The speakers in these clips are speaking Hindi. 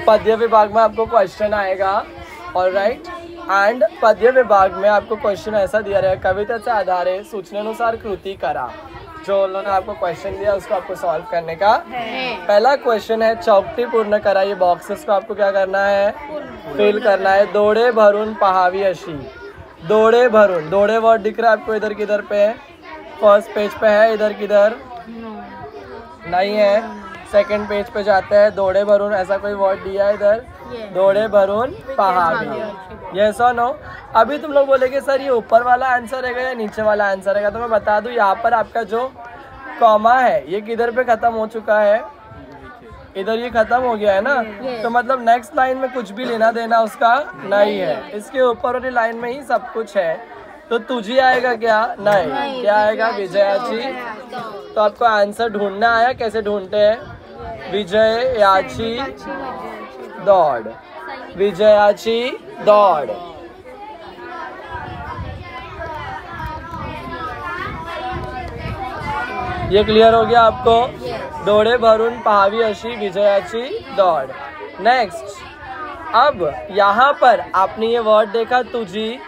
पद्य विभाग में आपको क्वेश्चन आएगा, ऑलराइट। एंड पद्य विभाग में आपको क्वेश्चन ऐसा दिया रहेगा, कवितेच्या आधारे सूचनेनुसार कृती करा। जो उन्होंने आपको क्वेश्चन दिया उसको आपको सॉल्व करने का पहला क्वेश्चन है, चौकटी पूर्ण करा। ये बॉक्सेस को आपको क्या करना है, फिल करना है। दोड़े भरून पहावी अशी, दोड़े भरून, दोड़े वर्ड दिख रहा है आपको इधर किधर पे है, फर्स्ट पेज पे है, इधर किधर नहीं है, सेकंड पेज पे जाते हैं। दोड़े भरून ऐसा कोई वर्ड दिया है इधर, दोड़े भरून पहावी, यस और नो। अभी तुम लोग बोलेगे सर ये ऊपर वाला आंसर है या नीचे वाला आंसर है, तो मैं बता दूं यहाँ पर आपका जो कॉमा है ये किधर पे खत्म हो चुका है, इधर ये खत्म हो गया है ना, तो मतलब नेक्स्ट लाइन में कुछ भी लेना देना उसका नहीं है, इसके ऊपर वाली लाइन में ही सब कुछ है। तो तुझी आएगा क्या, नहीं, क्या आएगा, विजयाची। तो आपको आंसर ढूंढना आया, कैसे ढूंढते हैं, विजयाची दौड़, विजयाची दौड़। ये क्लियर हो गया आपको, दोड़े भरून पहावी अशी विजयाची दौड़। नेक्स्ट, अब यहाँ पर आपने ये वर्ड देखा तुझी,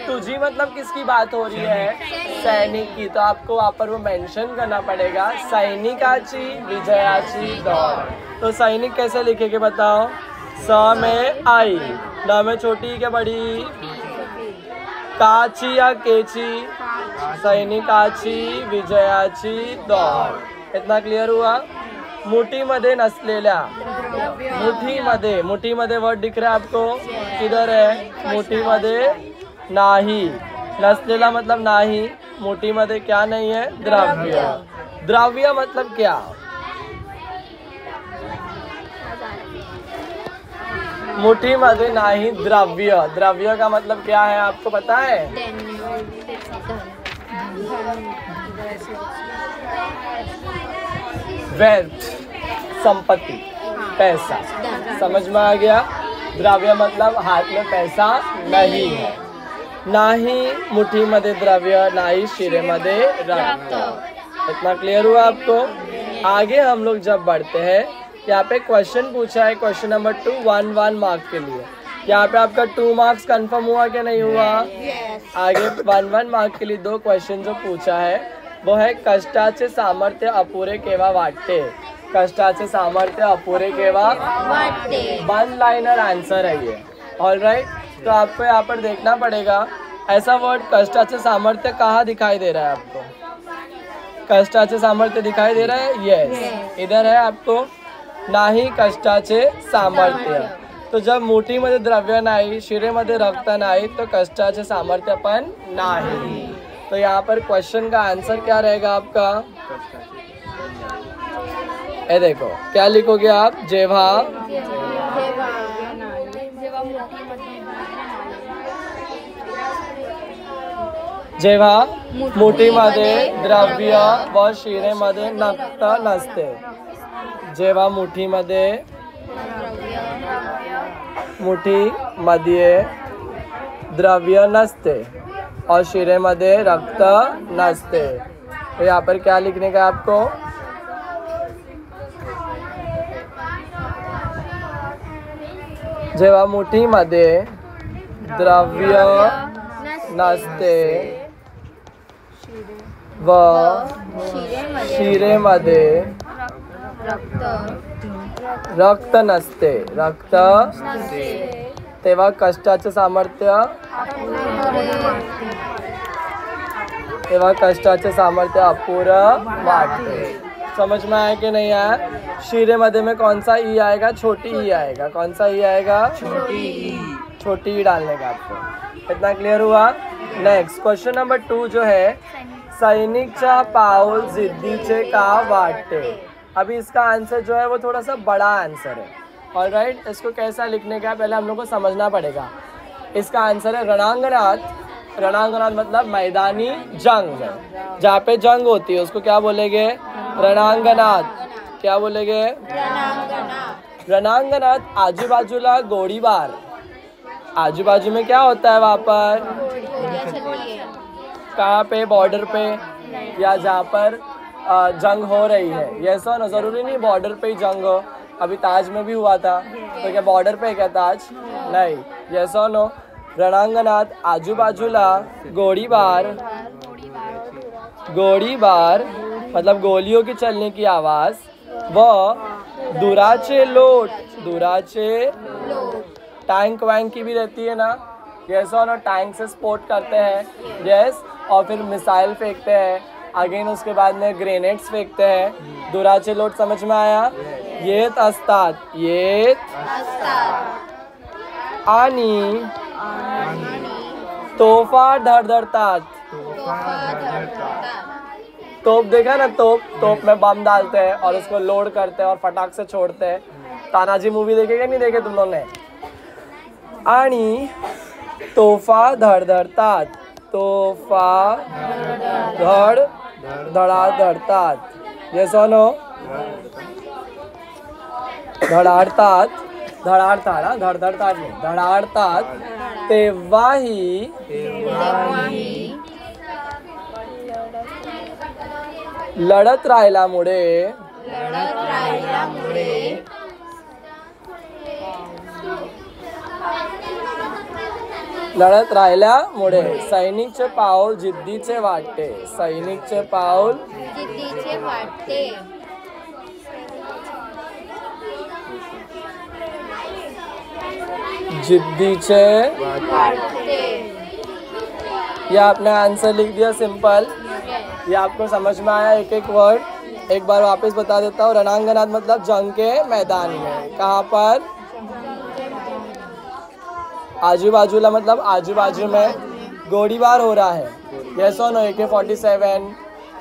तुझी मतलब किसकी बात हो रही है, सैनिक की, तो आपको वहाँ पर वो मेंशन करना पड़ेगा, सैनिकाची विजयाची दौड़। तो सैनिक कैसे लिखेंगे बताओ, स में आई, न में छोटी क्या बड़ी, काची या केची, सैनिकाची विजयाची दौड़। इतना क्लियर हुआ। मुठीमध्ये नसलेल्या, मुठीमध्ये, मुठीमध्ये वर्ड दिख रहा है आपको, किधर है, मुठीमध्ये नाही, नसलेला मतलब नाही, मुठीमध्ये क्या नहीं है, द्रव्य। द्रव्य मतलब क्या, मुठीमध्ये नाही द्रव्य, द्रव्य का मतलब क्या है आपको पता है, वेल्थ, संपत्ति, पैसा, समझ में आ गया। द्रव्य मतलब हाथ में पैसा नहीं है, नाही मुठीमध्ये द्रव्य, नाही शिरेमध्ये रक्त। इतना क्लियर हुआ आपको। आगे हम लोग जब बढ़ते हैं, यहाँ पे क्वेश्चन पूछा है, क्वेश्चन नंबर 2, 1 मार्क के लिए। यहाँ पे आपका 2 मार्क्स कंफर्म हुआ क्या नहीं हुआ, आगे 1 मार्क के लिए 2 क्वेश्चन जो पूछा है वो है, कष्टाचे सामर्थ्य अपुरे केव्हा वाटते, कष्टाचे सामर्थ्य अपुरे केव्हा वाटते, 1 लाइनर आंसर है ये, ऑलराइट। तो आपको यहाँ पर देखना पड़ेगा, ऐसा वर्ड कष्टाचे सामर्थ्य कहाँ दिखाई दे रहा है आपको, कष्टाचे सामर्थ्य दिखाई दे रहा है, यस, इधर है आपको, नाही कष्टाचे सामर्थ्य। तो जब मुठीमध्ये द्रव्य नाही, शिरेमध्ये रक्त नाही, तो कष्टाचे सामर्थ्य पण नाही। तो यहाँ पर क्वेश्चन का आंसर क्या रहेगा आपका, ये देखो क्या लिखोगे आप, जेव्हा जेव्हा मुठीमध्ये द्रव्य व शिरेमध्ये रक्त नसते, जेव्हा मुठीमध्ये द्रव्य नसते और शिरेमध्ये रक्त नसते। तो यहाँ पर क्या लिखने का आपको, जेव्हा मुठीमध्ये द्रव्य नसते व शिरेमध्ये रक्त नसते, रक्त तेव्हा कष्टाचे सामर्थ्य, तेव्हा कष्टाचे सामर्थ्य अपुरं वाटते। समझ में आया कि नहीं आया। शीरे में कौन सा ई आएगा, छोटी ई आएगा, कौन सा ई आएगा, छोटी ई डालने का आपको। इतना क्लियर हुआ। नेक्स्ट क्वेश्चन नंबर 2 जो है, सैनिकच्या पाऊल जिद्दीचे का वाटते। अभी इसका आंसर जो है वो थोड़ा सा बड़ा आंसर है, ऑलराइट। इसको कैसा लिखने का पहले हम लोग को समझना पड़ेगा। इसका आंसर है रणांगनाथ। रणांगनाथ मतलब मैदानी जंग, जहाँ पे जंग होती है उसको क्या बोलेंगे, रणांगनाथ। क्या बोलेंगे, रणांगनाथ। आजू बाजूला गोळीबार, आजू बाजू में क्या होता है वहाँ पर, कहाँ पे, बॉर्डर पे या जहाँ पर जंग हो रही है। ये ऐसा ना, जरूरी नहीं बॉर्डर पे ही जंग हो, अभी ताज में भी हुआ था, तो क्या बॉर्डर पे है क्या ताज? नहीं। यस और नो? रणांगणात आजूबाजूला गोळीबार, गोळीबार मतलब गोलियों की चलने की आवाज, व दुराचे लोट, दुराचे टैंक वैंक की भी रहती है ना, यस और नो? टैंक से स्पोर्ट करते हैं, यस, और फिर मिसाइल फेंकते हैं, अगेन उसके बाद में ग्रेनेड्स फेंकते हैं। दुराचे लोट समझ में आया? येत असतात, येत आणि तोफा धड़धड़तात, तोप देखा ना, तोप, तोप में बम डालते हैं और उसको लोड करते हैं और फटाक से छोड़ते हैं। तानाजी मूवी देखेगा नहीं देखे तुम लोगों ने? आणि तोफा धड़धड़तात, तोफा धड़धड़तात, यस और नो? धडाडतात, धडाडतात, हा धडधडतात नाही, धडाडतात, तेव्हाही लढत राहिल्यामुळे लढत राहिल्यामुळे सैनिकचे पाऊल जिद्दीचे वाटते, सैनिकचे पाऊल जिद्दीचे वाटते, जिद्दीचे वाटते। ये आपने आंसर लिख दिया सिंपल। ये आपको समझ में आया एक एक वर्ड? एक बार वापस बता देता हूँ। रणांगणात मतलब जंग के मैदान में। कहाँ पर? आजू बाजूला मतलब आजू बाजू में गोलीबार हो रहा है। यस और नो? AK-47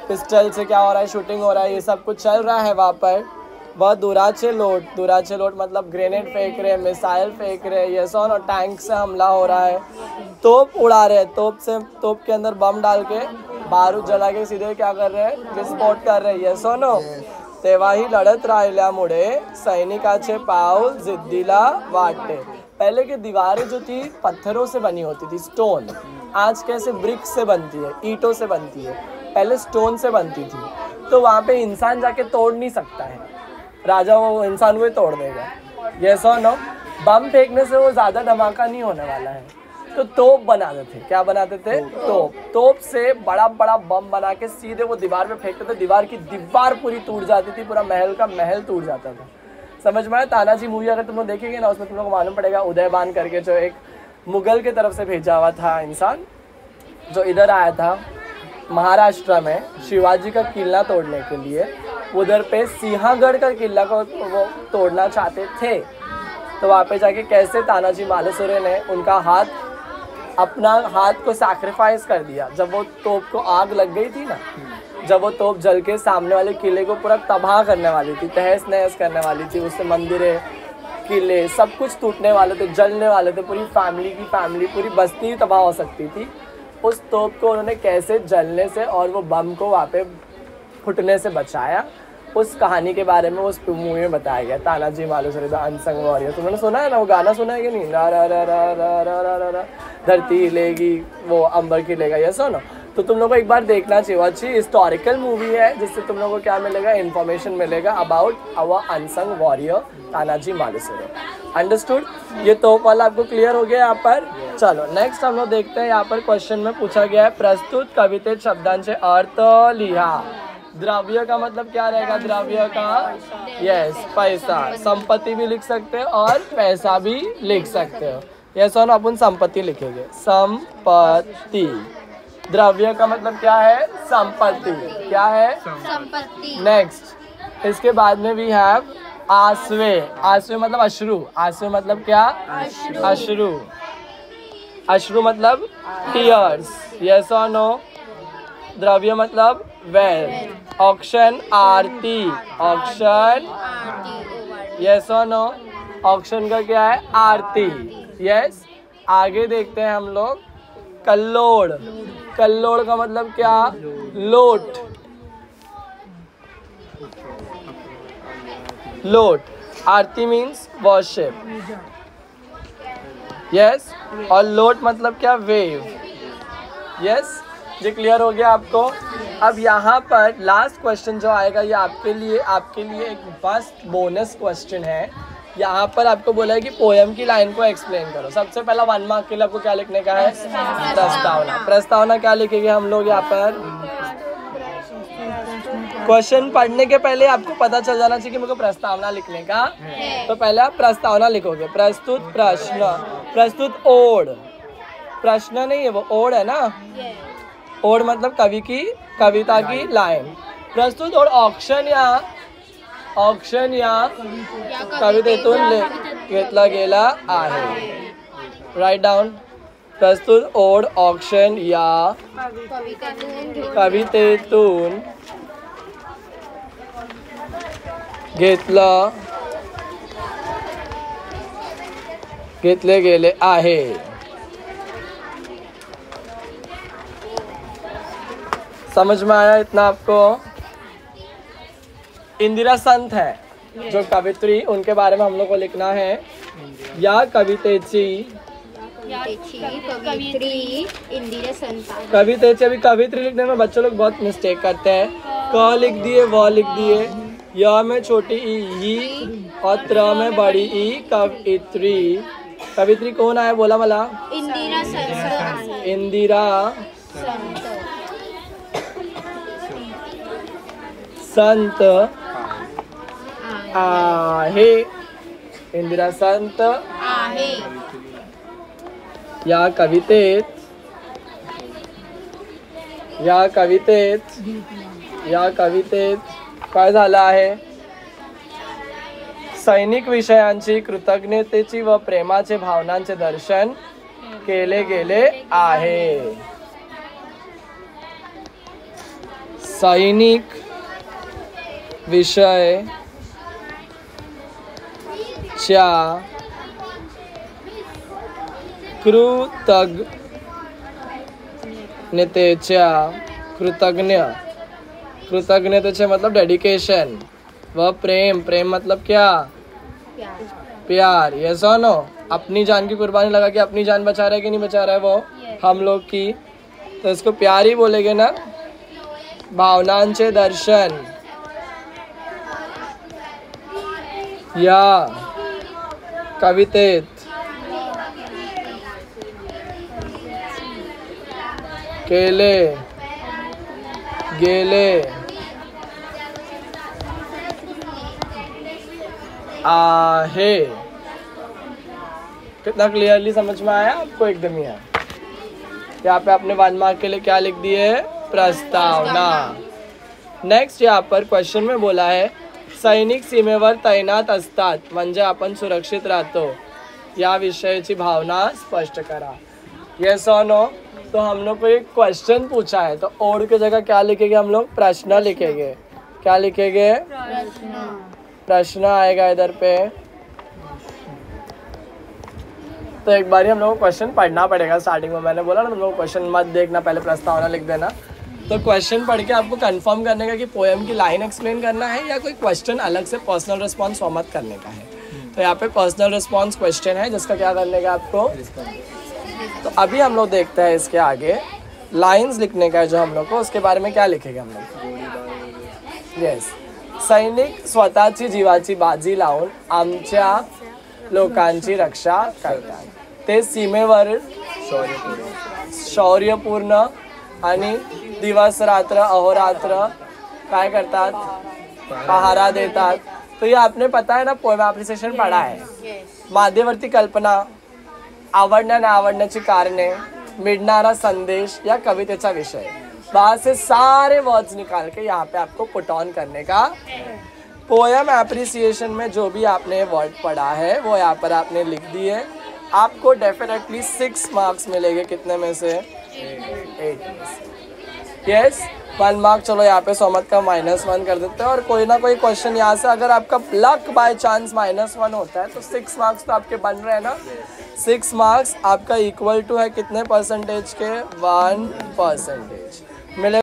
पिस्टल से क्या हो रहा है, शूटिंग हो रहा है, ये सब कुछ चल रहा है वहाँ पर। वह दुराचे लोट, दुराचे लोट मतलब ग्रेनेड फेंक रहे, मिसाइल फेंक रहे, यस और नो? टैंक से हमला हो रहा है, तोप उड़ा रहे, तोप से, तोप के अंदर बम डाल के बारूद जला के सीधे क्या कर रहे हैं, विस्फोट कर रहे हैं, यस और नो? तेव्हाही लढत राहिल्यामुळे सैनिकाचे पाऊल जिद्दीला वाटते। पहले की दीवारें जो थी पत्थरों से बनी होती थी, स्टोन। आज कैसे ब्रिक से बनती है, ईंटों से बनती है, पहले स्टोन से बनती थी। तो वहाँ पे इंसान जाके तोड़ नहीं सकता है, राजा वो इंसान को ही तोड़ देगा, यस और नो? बम फेंकने से वो ज़्यादा धमाका नहीं होने वाला है, तो तोप बनाते थे। क्या बनाते थे? तोप। तोप से बड़ा बड़ा बम बना के सीधे वो दीवार पे फेंकते थे, दीवार की दीवार पूरी टूट जाती थी, पूरा महल का महल टूट जाता था। समझ में आया? तानाजी मूवी अगर तुम लोग देखेंगे ना, उसमें तुम लोग को मालूम पड़ेगा उदयबान करके जो एक मुगल की तरफ से भेजा हुआ था इंसान, जो इधर आया था महाराष्ट्र में शिवाजी का किला तोड़ने के लिए। उधर पे सिंहगढ़ का किला को वो तोड़ना चाहते थे, तो वहाँ पे जाके कैसे तानाजी मालुसरे ने उनका हाथ, अपना हाथ को सैक्रिफाइस कर दिया। जब वो तोप को आग लग गई थी ना, जब वो तोप जल के सामने वाले किले को पूरा तबाह करने वाली थी, तहस नहस करने वाली थी, उससे मंदिरें, किले सब कुछ टूटने वाले थे, जलने वाले थे, पूरी फैमिली की फैमिली, पूरी बस्ती तबाह हो सकती थी। उस तोप को उन्होंने कैसे जलने से और वो बम को वहाँ पे फुटने से बचाया, उस कहानी के बारे में उस मूवी में बताया गया। Tanaji Malusare the unsung warrior. तुमने सुना है ना वो गाना, सुना है कि नहीं? रा रा रा रा रा रा रा रा रा धरती हिलेगी वो अंबर खिलेगा, ये सुनो। तो तुम लोगों को एक बार देखना चाहिए। अच्छी हिस्टोरिकल मूवी है, जिससे तुम लोगों को क्या मिलेगा, इन्फॉर्मेशन मिलेगा about our unsung warrior Tanaji Malusare. Understood? ये तोप वाला आपको क्लियर हो गया यहाँ पर? चलो नेक्स्ट हम लोग देखते हैं। यहाँ पर क्वेश्चन में पूछा गया है, प्रस्तुत कवितेत शब्दांचे अर्थ लिहा। द्रव्य का मतलब क्या रहेगा? द्रव्य का, यस, पैसा। संपत्ति भी लिख सकते हो और पैसा भी लिख सकते हो। यस और अपन संपत्ति लिखेंगे, संपत्ति। द्रव्य का मतलब क्या है? संपत्ति। क्या है? संपत्ति। नेक्स्ट, इसके बाद में वी हैव आश्वे। आश्वे मतलब अश्रु। आश्वे मतलब क्या? अश्रु। अश्रु मतलब टीयर्स। यस और नो? द्रव्य मतलब वेल्थ। ऑक्शन आरती। ऑक्शन, यस और नो? ऑक्शन का क्या है? आरती। यस। आगे देखते हैं हम लोग, कल्लोड़। कल्लोड़ का मतलब क्या? लोट। लोट। आरती मीन्स वर्शिप, यस। और लोट मतलब क्या? Wave, yes. ये क्लियर हो गया आपको। अब यहाँ पर लास्ट क्वेश्चन जो आएगा ये आपके लिए एक मस्त बोनस क्वेश्चन है। यहाँ पर आपको बोला है कि पोयम की लाइन को एक्सप्लेन करो। सबसे पहला 1 मार्क के लिए आपको क्या लिखने का है? प्रस्तावना। प्रस्तावना क्या लिखेंगे हम लोग यहाँ पर? क्वेश्चन पढ़ने के पहले आपको पता चल जाना चाहिए कि मेरे को प्रस्तावना लिखने का, तो पहले आप प्रस्तावना लिखोगे। प्रस्तुत प्रश्न, प्रस्तुत ओड, प्रश्न नहीं है वो, ओड है ना। ओड मतलब कविता की लाइन। प्रस्तुत ओड ऑक्शन या कवितेतून घेतला गेला आहे। Write down. प्रस्तुत ओड ऑक्शन या कवितेतून घेतले गेले आहे। समझ में आया इतना आपको? इंदिरा संत है जो कवित्री, उनके बारे में हम लोग को लिखना है। या कवितेची कवित्री इंदिरा संत। कवितेची, अभी कवित्री लिखने में बच्चे लोग बहुत मिस्टेक करते हैं। क लिख दिए, व लिख दिए, य में छोटी ई और त्र में बड़ी ई। कवित्री, कवित्री कौन आया बोला मला? इंदिरा संत। इंदिरा संत आहे। इंदिरा संत आहे। या कवितेत काय झालं आहे? सैनिक विषयांची, कृतज्ञतेची व प्रेमाचे भावनांचे दर्शन केले गेले आहे। सैनिक विषय च्या कृतज्ञतेचे मतलब डेडिकेशन, व प्रेम मतलब क्या? प्यार। यस और नो? अपनी जान की कुर्बानी लगा के अपनी जान बचा रहा है कि नहीं बचा रहा है वो हम लोग की, तो इसको प्यार ही बोलेंगे ना। भावनांचे दर्शन या कवितेत केले गेले आहे। कितना क्लियरली समझ में आया आपको? एकदम ही है। यहाँ पे आपने 1 मार्क के लिए क्या लिख दिए? प्रस्तावना। नेक्स्ट यहाँ पर क्वेश्चन में बोला है सैनिक सीमेवर तैनात असतात म्हणजे आपण सुरक्षित राहतो, या विषयाची भावना स्पष्ट करा। यस और नो? तो हम लोग को एक क्वेश्चन पूछा है, तो ओड की जगह क्या लिखेंगे हम लोग? प्रश्न लिखेंगे। क्या लिखेंगे? प्रश्न आएगा इधर पे। तो एक बार हम लोग को क्वेश्चन पढ़ना पड़ेगा। स्टार्टिंग में मैंने बोला ना तुम लोग क्वेश्चन मत देखना, पहले प्रस्तावना लिख देना। तो क्वेश्चन पढ़ के आपको कंफर्म करने का कि पोएम की लाइन एक्सप्लेन करना है या कोई क्वेश्चन अलग से पर्सनल रिस्पॉन्स फॉर्मेट करने का है। तो यहाँ पे पर्सनल रिस्पॉन्स क्वेश्चन है जिसका क्या करने का आपको। तो अभी हम लोग देखते हैं इसके आगे लाइंस लिखने का है जो हम लोग को, उसके बारे में क्या लिखेंगे हम लोग। यस, सैनिक स्वतःची जीवाची बाजी लावून आमच्या लोकांची रक्षा करतात। ते सीमेवर शौर्यपूर्ण आणि दिवस रात्र अहोरात्र काय करतात? पहारा देतात। तो ये आपने पता है ना, पोएम एप्रिसिएशन पढ़ा है। माध्यवर्ती कल्पना, आवडण्या न आवडण्याची कारणे, मिळणारा संदेश या कवितेचा विषय, बाहर से सारे वर्ड्स निकाल के यहाँ पे आपको पुट ऑन करने का। पोएम एप्रिसिएशन में जो भी आपने वर्ड पढ़ा है वो यहाँ पर आपने लिख दिए। आपको डेफिनेटली 6 मार्क्स मिलेंगे। कितने में से? 8 में से। यस, 1 मार्क चलो यहाँ पे सोमत का -1 कर देते हैं। और कोई ना कोई क्वेश्चन यहाँ से अगर आपका लक बाय चांस -1 होता है तो 6 मार्क्स तो आपके बन रहे हैं ना। 6 मार्क्स आपका इक्वल टू है कितने परसेंटेज के? 1% मिले।